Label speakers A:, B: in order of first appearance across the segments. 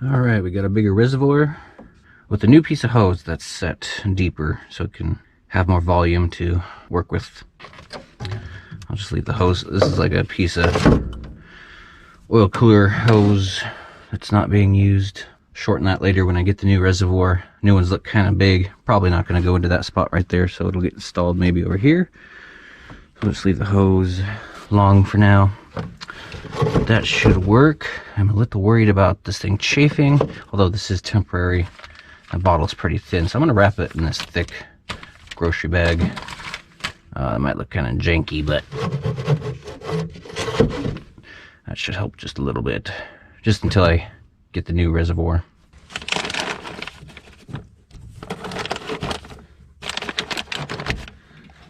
A: All right, we got a bigger reservoir with a new piece of hose that's set deeper so it can have more volume to work with. I'll just leave the hose. This is like a piece of oil cooler hose that's not being used. Shorten that later when I get the new reservoir. New ones look kind of big. Probably not going to go into that spot right there, so it'll get installed maybe over here. So just leave the hose long for now. But that should work. I'm a little worried about this thing chafing, although this is temporary. The bottle's pretty thin, so I'm going to wrap it in this thick grocery bag. It might look kind of janky, but that should help just a little bit, just until I get the new reservoir.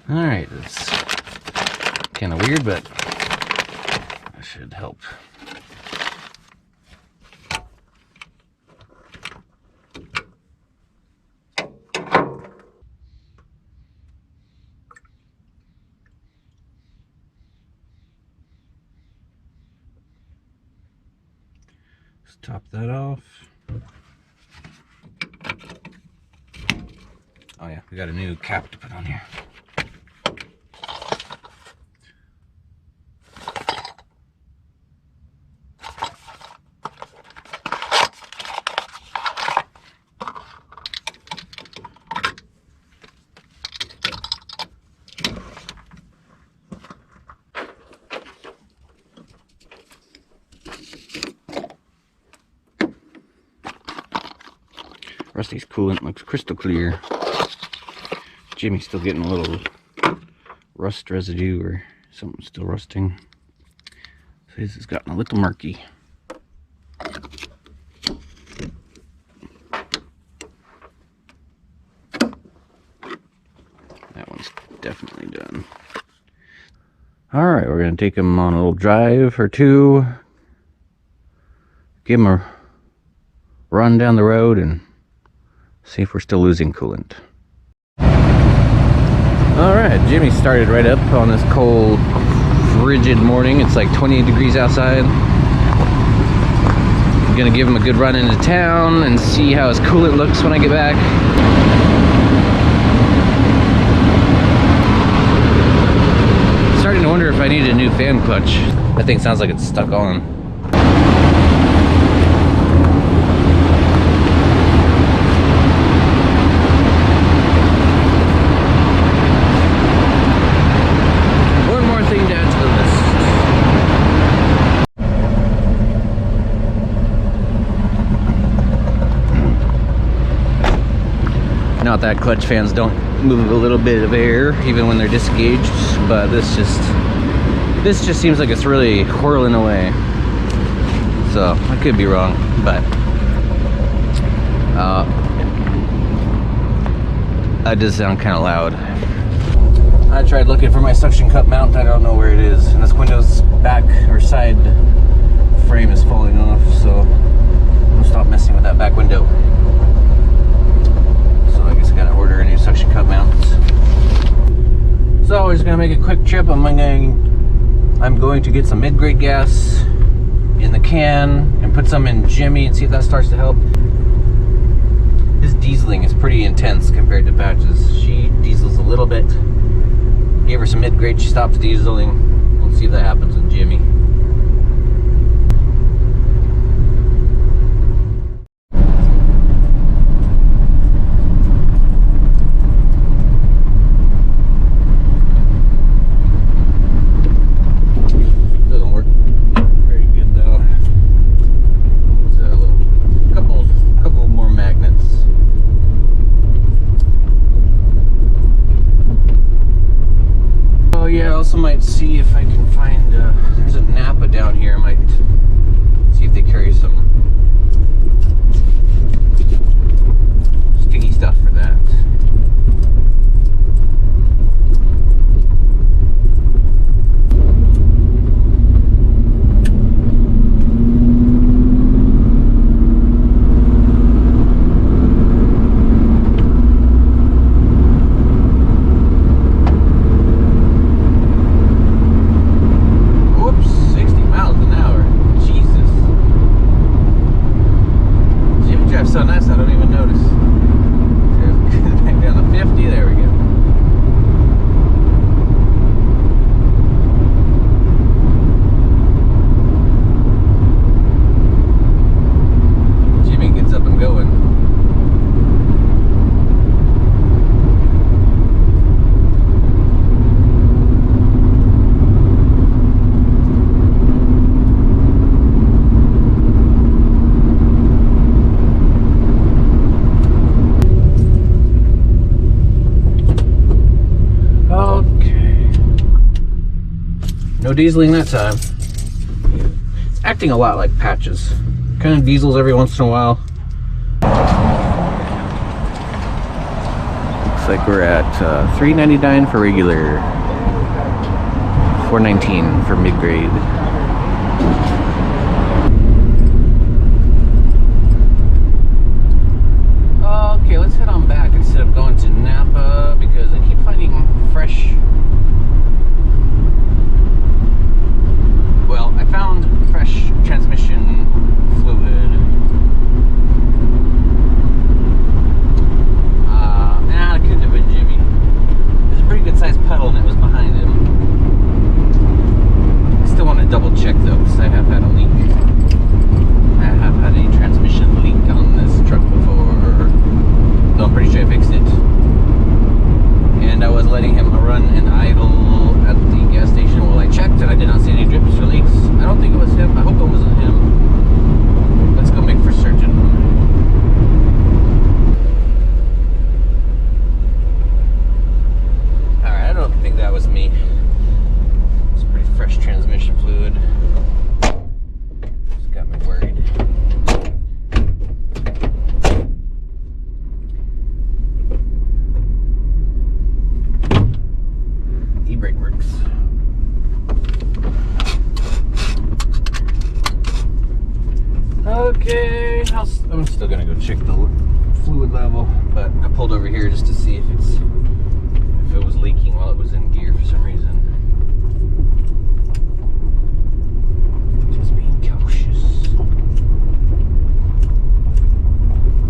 A: Alright, it's kind of weird, but that should help. Let's top that off. Oh yeah, we got a new cap to put on here. Rusty's coolant looks crystal clear. Jimmy's still getting a little rust residue or something still rusting. So his has gotten a little murky. That one's definitely done. Alright, we're going to take him on a little drive or two. Give him a run down the road and see if we're still losing coolant. Alright, Jimmy started right up on this cold, frigid morning. It's like 28 degrees outside. I'm gonna give him a good run into town and see how his coolant looks when I get back. Starting to wonder if I need a new fan clutch. That thing sounds like it's stuck on. Not that clutch fans don't move a little bit of air even when they're disengaged, but this just seems like it's really whirling away. So I could be wrong, but that does sound kind of loud. I tried looking for my suction cup mount. I don't know where it is, and this window's back or side frame is falling off, so I'll stop messing with that back window. Gotta order a new suction cup mount. So we're just gonna make a quick trip. I'm going to get some mid-grade gas in the can and put some in Jimmy and see if that starts to help. His dieseling is pretty intense compared to Patch's. She diesels a little bit. Gave her some mid-grade, she stopped dieseling. Let's see if that happens with Jimmy. Might see if I can find there's a Napa down here. I might see if they carry some sticky stuff for that. Whoops, 60 miles an hour. dieseling that time. It's acting a lot like patches. Kind of diesels every once in a while. Looks like we're at $3.99 for regular, $4.19 for mid-grade. Okay, let's head on back instead of going to Napa because I keep finding fresh. Well, I found fresh transmission fluid. Nah, it couldn't have been Jimmy. There's a pretty good sized puddle and it was behind him. I still want to double check though because I have had a leak. I have had a transmission leak on this truck before. Though I'm pretty sure I fixed it. And I was letting him run and idle at the gas station while I checked and I did not see any drips or leaks. I don't think it was him. I hope it wasn't him. Let's go make for certain. Alright, I don't think that was me. It's pretty fresh transmission fluid. Just got me worried. E-brake works. Okay, I'm still gonna go check the fluid level, but I pulled over here just to see if it was leaking while it was in gear for some reason. Just being cautious.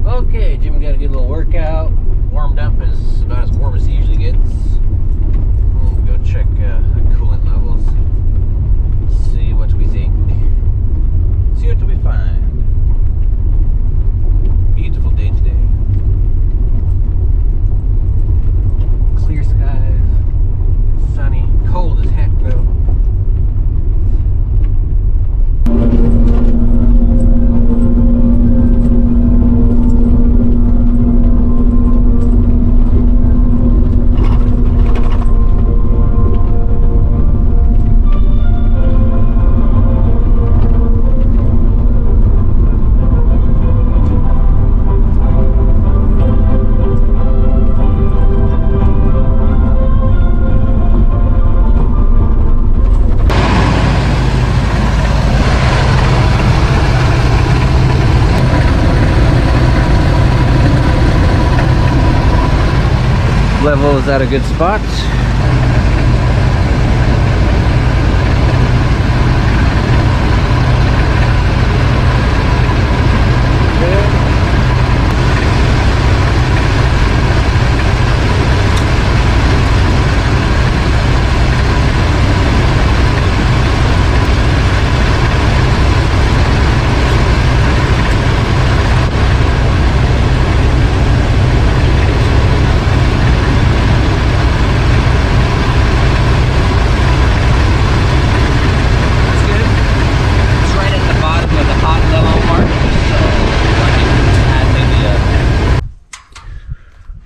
A: Okay, Jimmy got a good little workout. Warmed up is about as warm as he usually gets. We'll go check the coolant levels. See what we think. See what we find. Beautiful day today. Clear skies, sunny, cold as heck though. Level is at a good spot.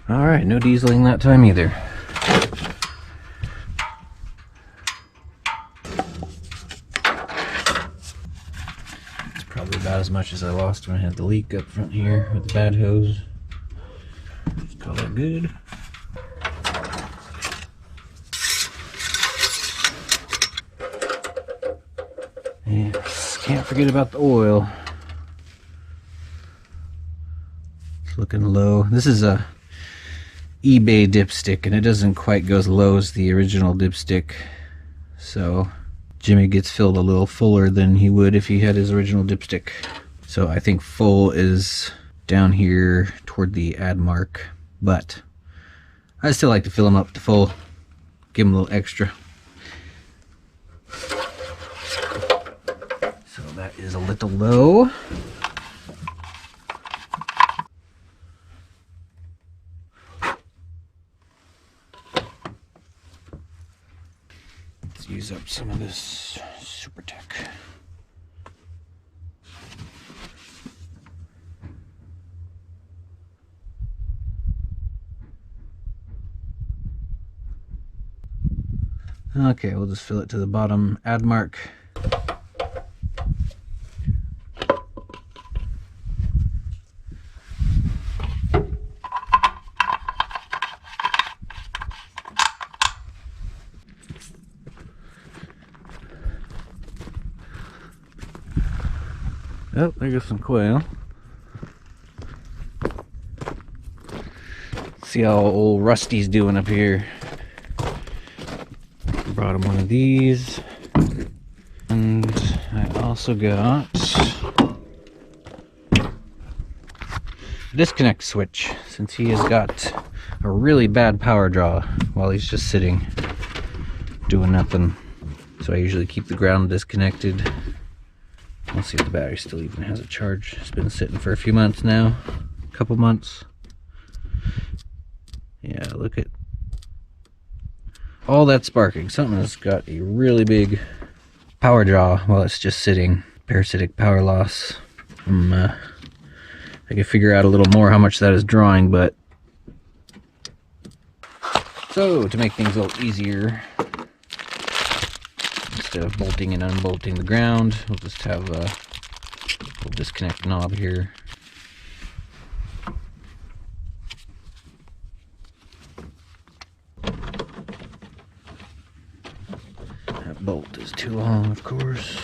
A: Alright, no dieseling that time either. It's probably about as much as I lost when I had the leak up front here with the bad hose. Let's call that good. Yes, can't forget about the oil. It's looking low. This is a eBay dipstick and it doesn't quite go as low as the original dipstick, so Jimmy gets filled a little fuller than he would if he had his original dipstick. So I think full is down here toward the add mark, but I still like to fill him up to full, give him a little extra. So that is a little low. Use up some of this Super Tech. Okay, we'll just fill it to the bottom add mark. Oh, there goes some coil. See how old Rusty's doing up here. Brought him one of these. And I also got a disconnect switch, since he has got a really bad power draw while he's just sitting doing nothing. So I usually keep the ground disconnected. Let's see if the battery still even has a charge. It's been sitting for a few months now, a couple months. Yeah, look at all that sparking. Something has got a really big power draw while it's just sitting. Parasitic power loss. I can figure out a little more how much that is drawing, but so to make things a little easier, instead of bolting and unbolting the ground, we'll just have a little disconnect knob here. That bolt is too long, of course.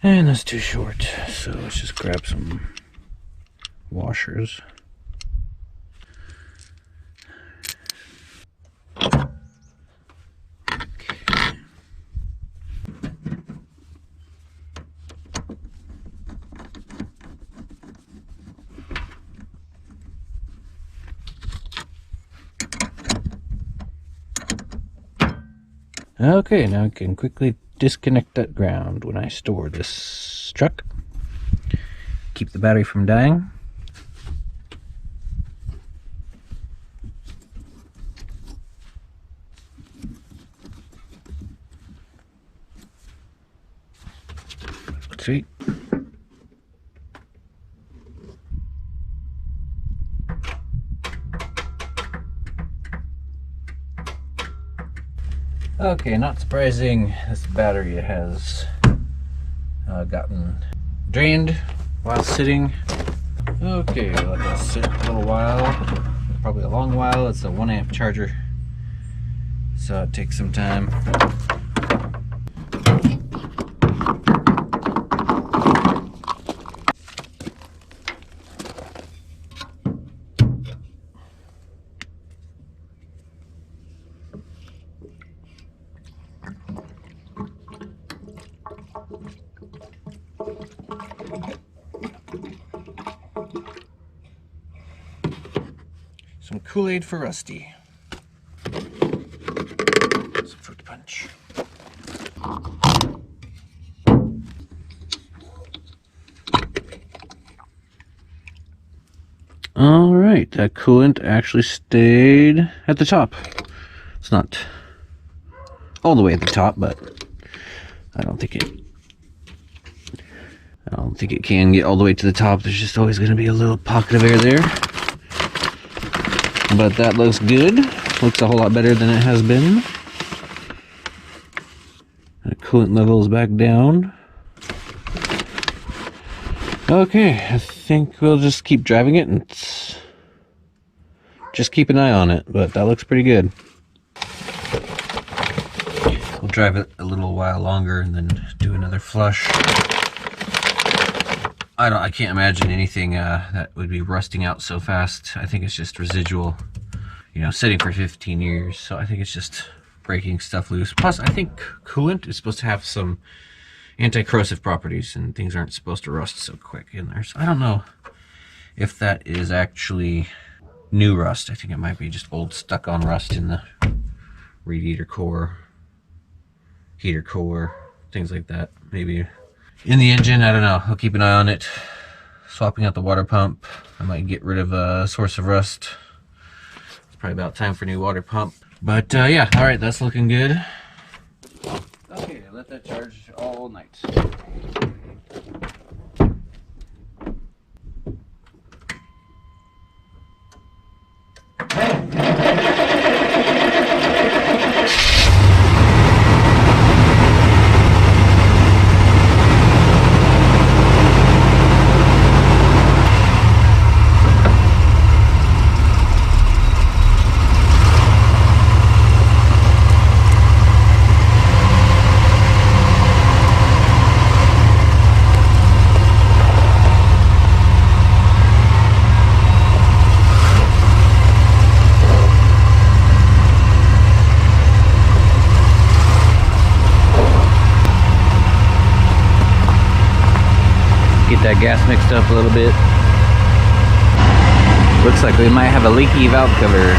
A: And that's too short, so let's just grab some washers. Okay, now I can quickly disconnect that ground when I store this truck. Keep the battery from dying. Sweet. Okay, not surprising, this battery has gotten drained while sitting. Okay, let that sit a little while, probably a long while. It's a 1 amp charger, so it takes some time. Some Kool-Aid for Rusty. Some fruit punch. All right, that coolant actually stayed at the top. It's not all the way at the top, but I don't think it can get all the way to the top. There's just always going to be a little pocket of air there. But that looks good. Looks a whole lot better than it has been. The coolant level is back down. Okay, I think we'll just keep driving it and just keep an eye on it, but that looks pretty good. We'll drive it a little while longer and then do another flush. I can't imagine anything that would be rusting out so fast. I think it's just residual, you know, sitting for 15 years. So I think it's just breaking stuff loose. Plus, I think coolant is supposed to have some anti-corrosive properties, and things aren't supposed to rust so quick in there. So I don't know if that is actually new rust. I think it might be just old stuck-on rust in the radiator core, heater core, things like that. Maybe in the engine, I don't know. I'll keep an eye on it. Swapping out the water pump. I might get rid of a source of rust. It's probably about time for a new water pump. But yeah, all right, that's looking good. Okay, let that charge all night. Get that gas mixed up a little bit. Looks like we might have a leaky valve cover.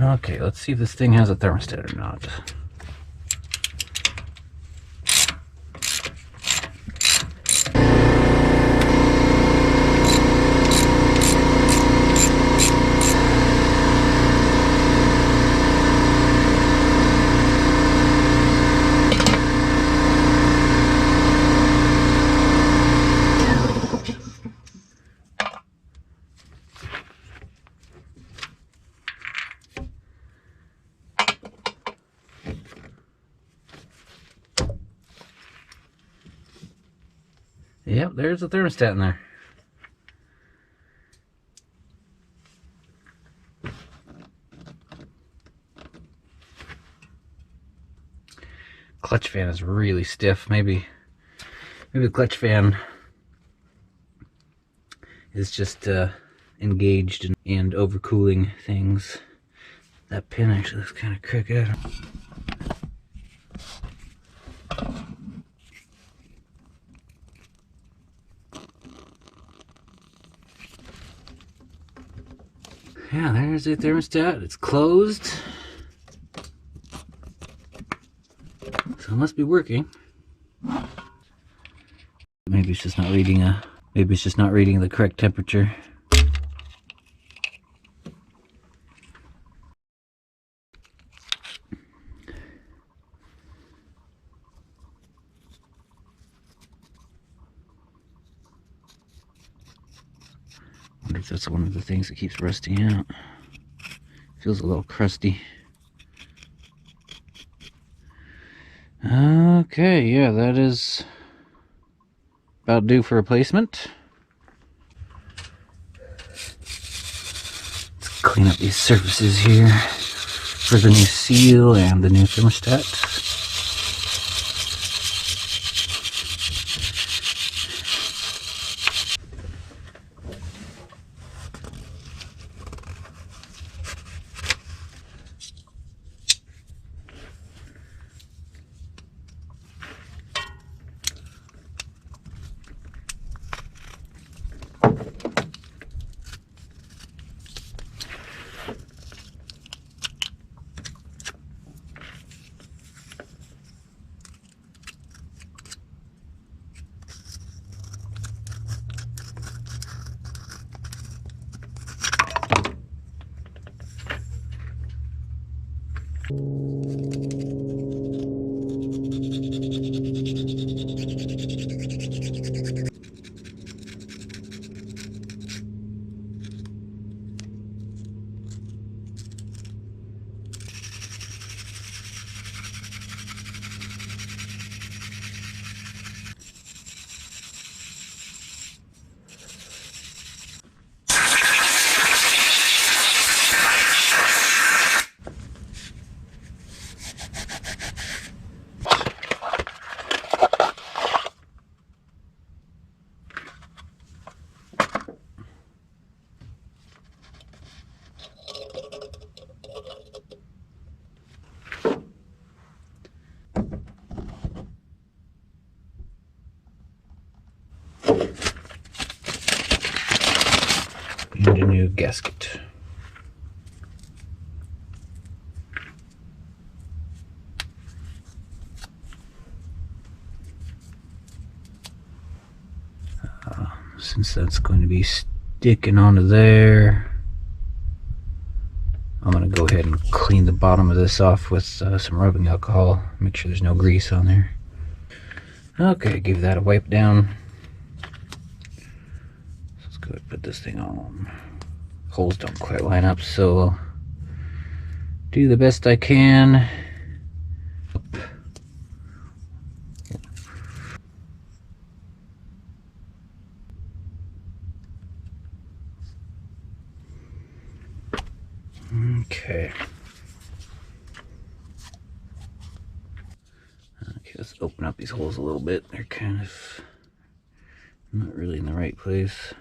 A: Okay, let's see if this thing has a thermostat or not. Yep, there's a thermostat in there. Clutch fan is really stiff. Maybe the clutch fan is just engaged and overcooling things. That pin actually looks kind of crooked. Yeah, there's the thermostat. It's closed, so it must be working. Maybe it's just not reading the correct temperature. I wonder if that's one of the things that keeps rusting out. Feels a little crusty. Okay, yeah, that is about due for replacement. Let's clean up these surfaces here for the new seal and the new thermostat. And a new gasket. Since that's going to be sticking onto there, I'm going to go ahead and clean the bottom of this off with some rubbing alcohol. Make sure there's no grease on there. Okay, give that a wipe down. Let's go ahead and put this thing on. Holes don't quite line up, so I'll do the best I can. Okay. Okay, let's open up these holes a little bit. They're kind of not really in the right place.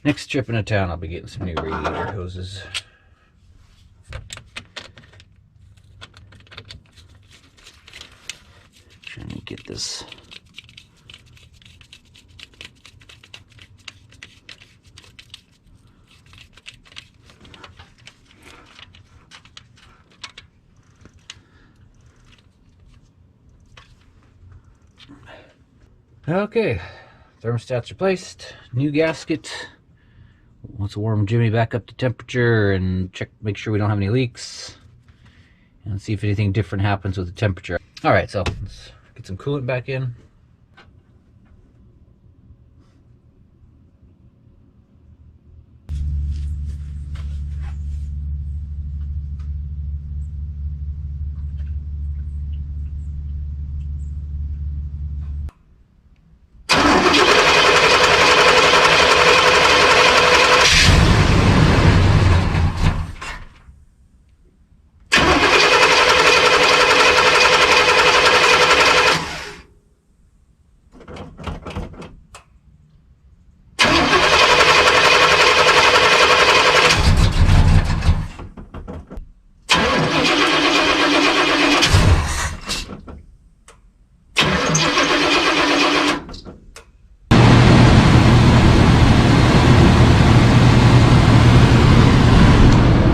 A: Next trip into town, I'll be getting some new radiator hoses. Trying to get this. Okay, thermostat's replaced, new gasket. Let's warm Jimmy back up to temperature and check, make sure we don't have any leaks, and see if anything different happens with the temperature. All right, so let's get some coolant back in.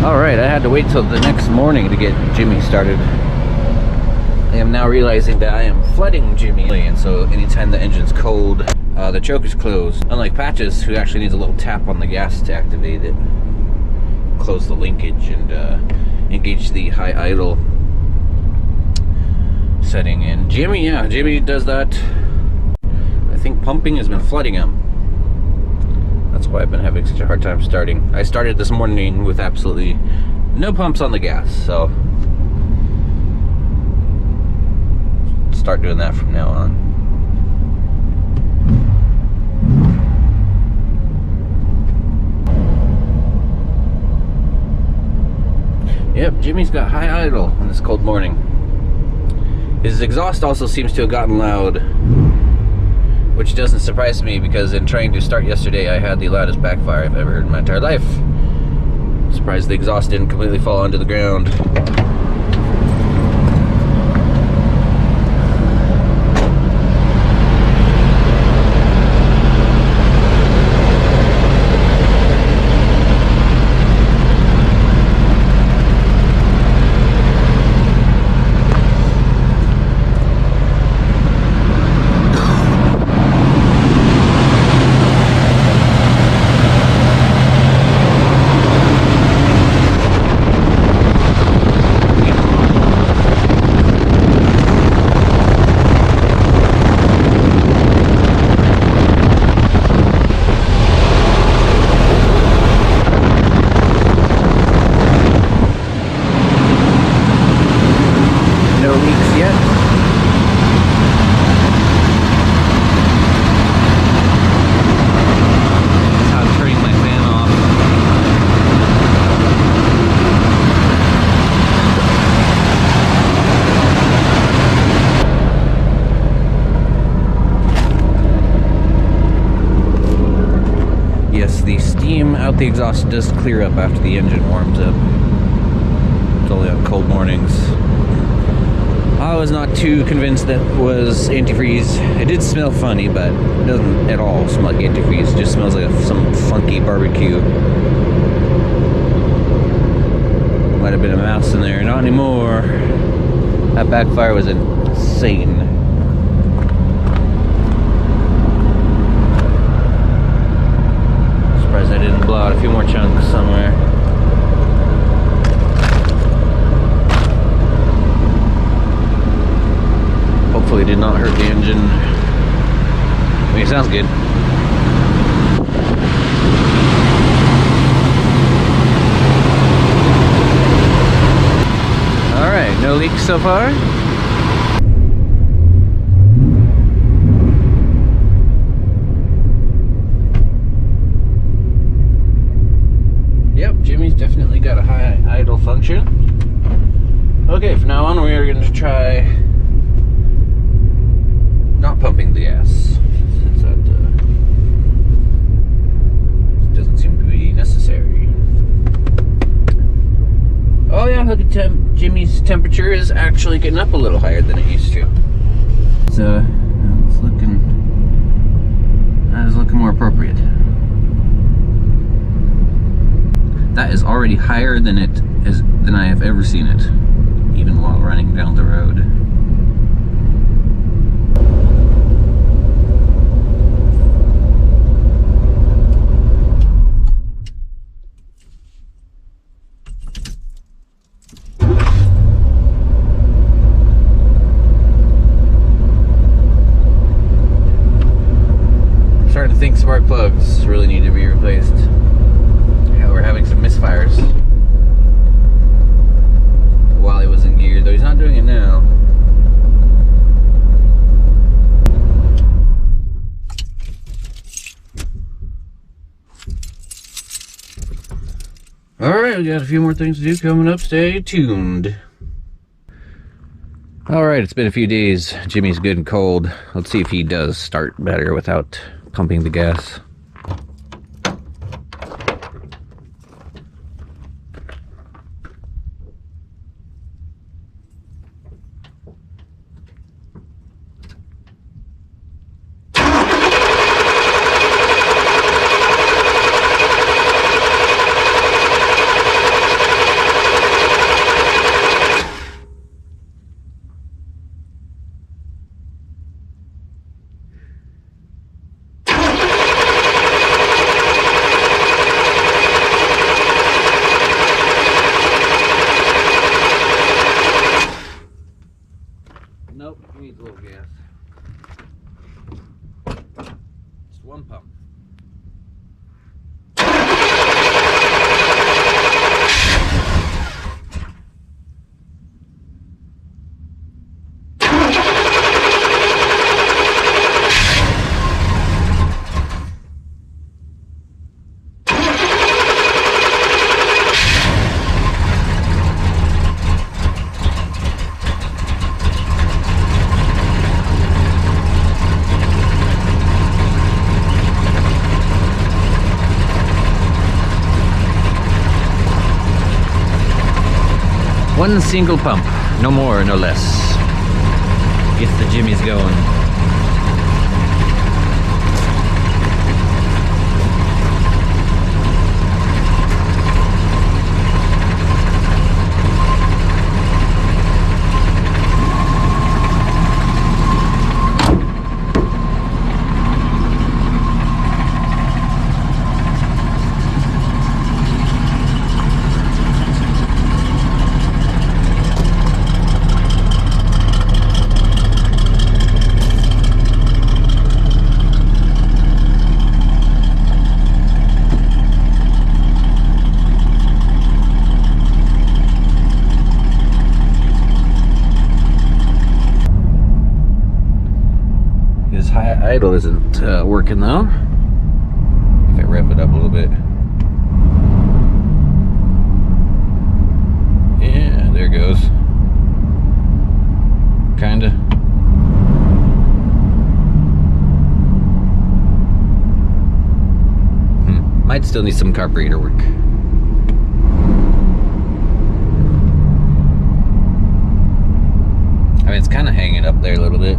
A: Alright, I had to wait till the next morning to get Jimmy started. I am now realizing that I am flooding Jimmy, and so anytime the engine's cold, the choker's closed. Unlike Patches, who actually needs a little tap on the gas to activate it, close the linkage, and engage the high idle setting. And Jimmy, yeah, Jimmy does that. I think pumping has been flooding him. That's why I've been having such a hard time starting. I started this morning with absolutely no pumps on the gas, so start doing that from now on. Yep, Jimmy's got high idle on this cold morning. His exhaust also seems to have gotten loud, which doesn't surprise me because in trying to start yesterday, I had the loudest backfire I've ever heard in my entire life. Surprised the exhaust didn't completely fall onto the ground. The steam out the exhaust does clear up after the engine warms up. It's only on cold mornings. I was not too convinced that was antifreeze. It did smell funny, but it doesn't at all smell like antifreeze. It just smells like some funky barbecue. Might have been a mouse in there. Not anymore. That backfire was insane. I didn't blow out a few more chunks somewhere. Hopefully it did not hurt the engine. I mean, it sounds good. Alright, no leaks so far? Jimmy's definitely got a high idle function. Okay, from now on we are going to try not pumping the gas, since that doesn't seem to be necessary. Oh yeah, look at Jimmy's temperature is actually getting up a little higher than it used to. So that is looking more appropriate. That is already higher than I have ever seen it, even while running down the road. I'm starting to think spark plugs really need to be replaced. We're having some misfires while he was in gear, though he's not doing it now. Alright, we got a few more things to do coming up. Stay tuned. Alright, it's been a few days. Jimmy's good and cold. Let's see if he does start better without pumping the gas. One single pump, no more, no less. Gets the jimmies going. High idle isn't working though. If I rev it up a little bit. Yeah, there it goes. Kinda. Might still need some carburetor work. I mean, it's kind of hanging up there a little bit.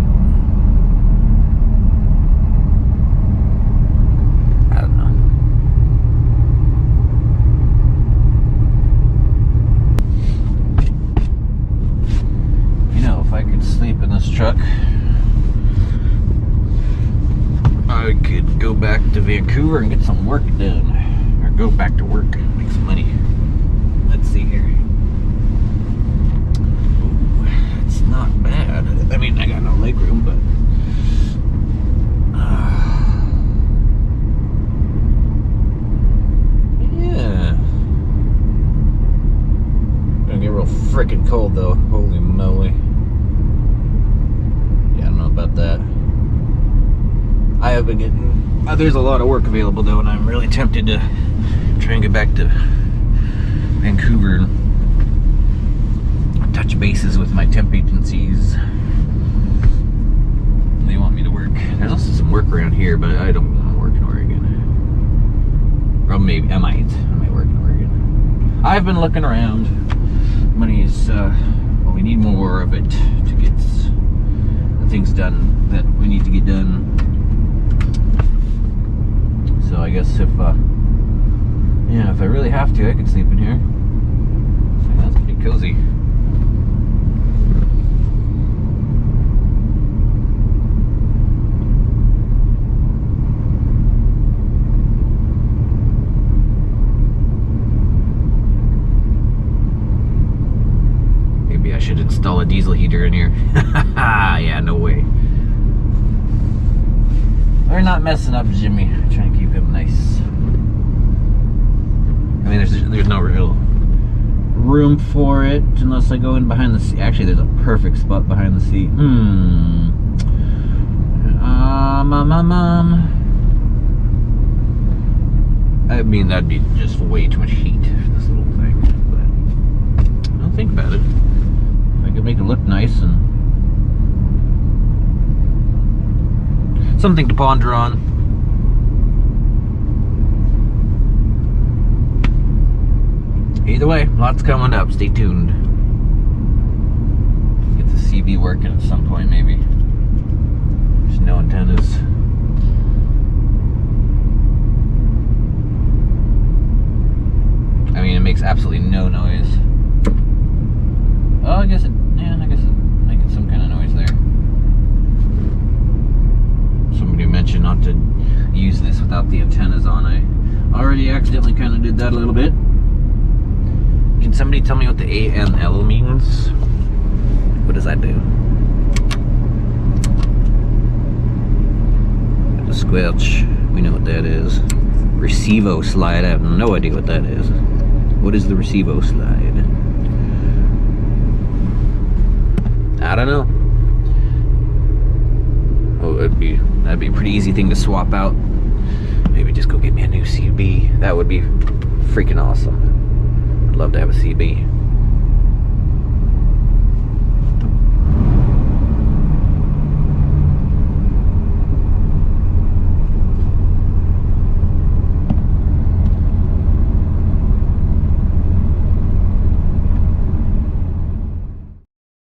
A: Sleep in this truck, I could go back to Vancouver and get some work done, or go back to work, make some money. Let's see here. Ooh, it's not bad. I mean, I got no leg room, but yeah. Gonna get real freaking cold though. Holy moly. About that. I have been getting there's a lot of work available though, and I'm really tempted to try and get back to Vancouver and touch bases with my temp agencies. They want me to work. There's also some work around here, but I don't want to work in Oregon. Or maybe I might work in Oregon. I've been looking around. Money's well, we need more of it to get things done that we need to get done. So I guess if yeah, if I really have to, I could sleep in here. That's pretty cozy. Maybe I should install a diesel heater in here. Yeah, no way. We're not messing up Jimmy. Trying to keep him nice. I mean, there's no real room for it unless I go in behind the seat. Actually, there's a perfect spot behind the seat. Mom. I mean, that'd be just way too much heat for this little thing. But don't think about it. I could make it look nice and something to ponder on. Either way, lots coming up. Stay tuned. Get the CB working at some point, maybe. There's no antennas. I mean, it makes absolutely no noise. Oh, I guess it makes some kind of noise there. Somebody mentioned not to use this without the antennas on. I already accidentally kind of did that a little bit. Can somebody tell me what the ANL means? What does that do? The squelch. We know what that is. Receivo slide. I have no idea what that is. What is the Receivo slide? I don't know. Oh, that'd be a pretty easy thing to swap out. Maybe just go get me a new CB. That would be freaking awesome. I'd love to have a CB.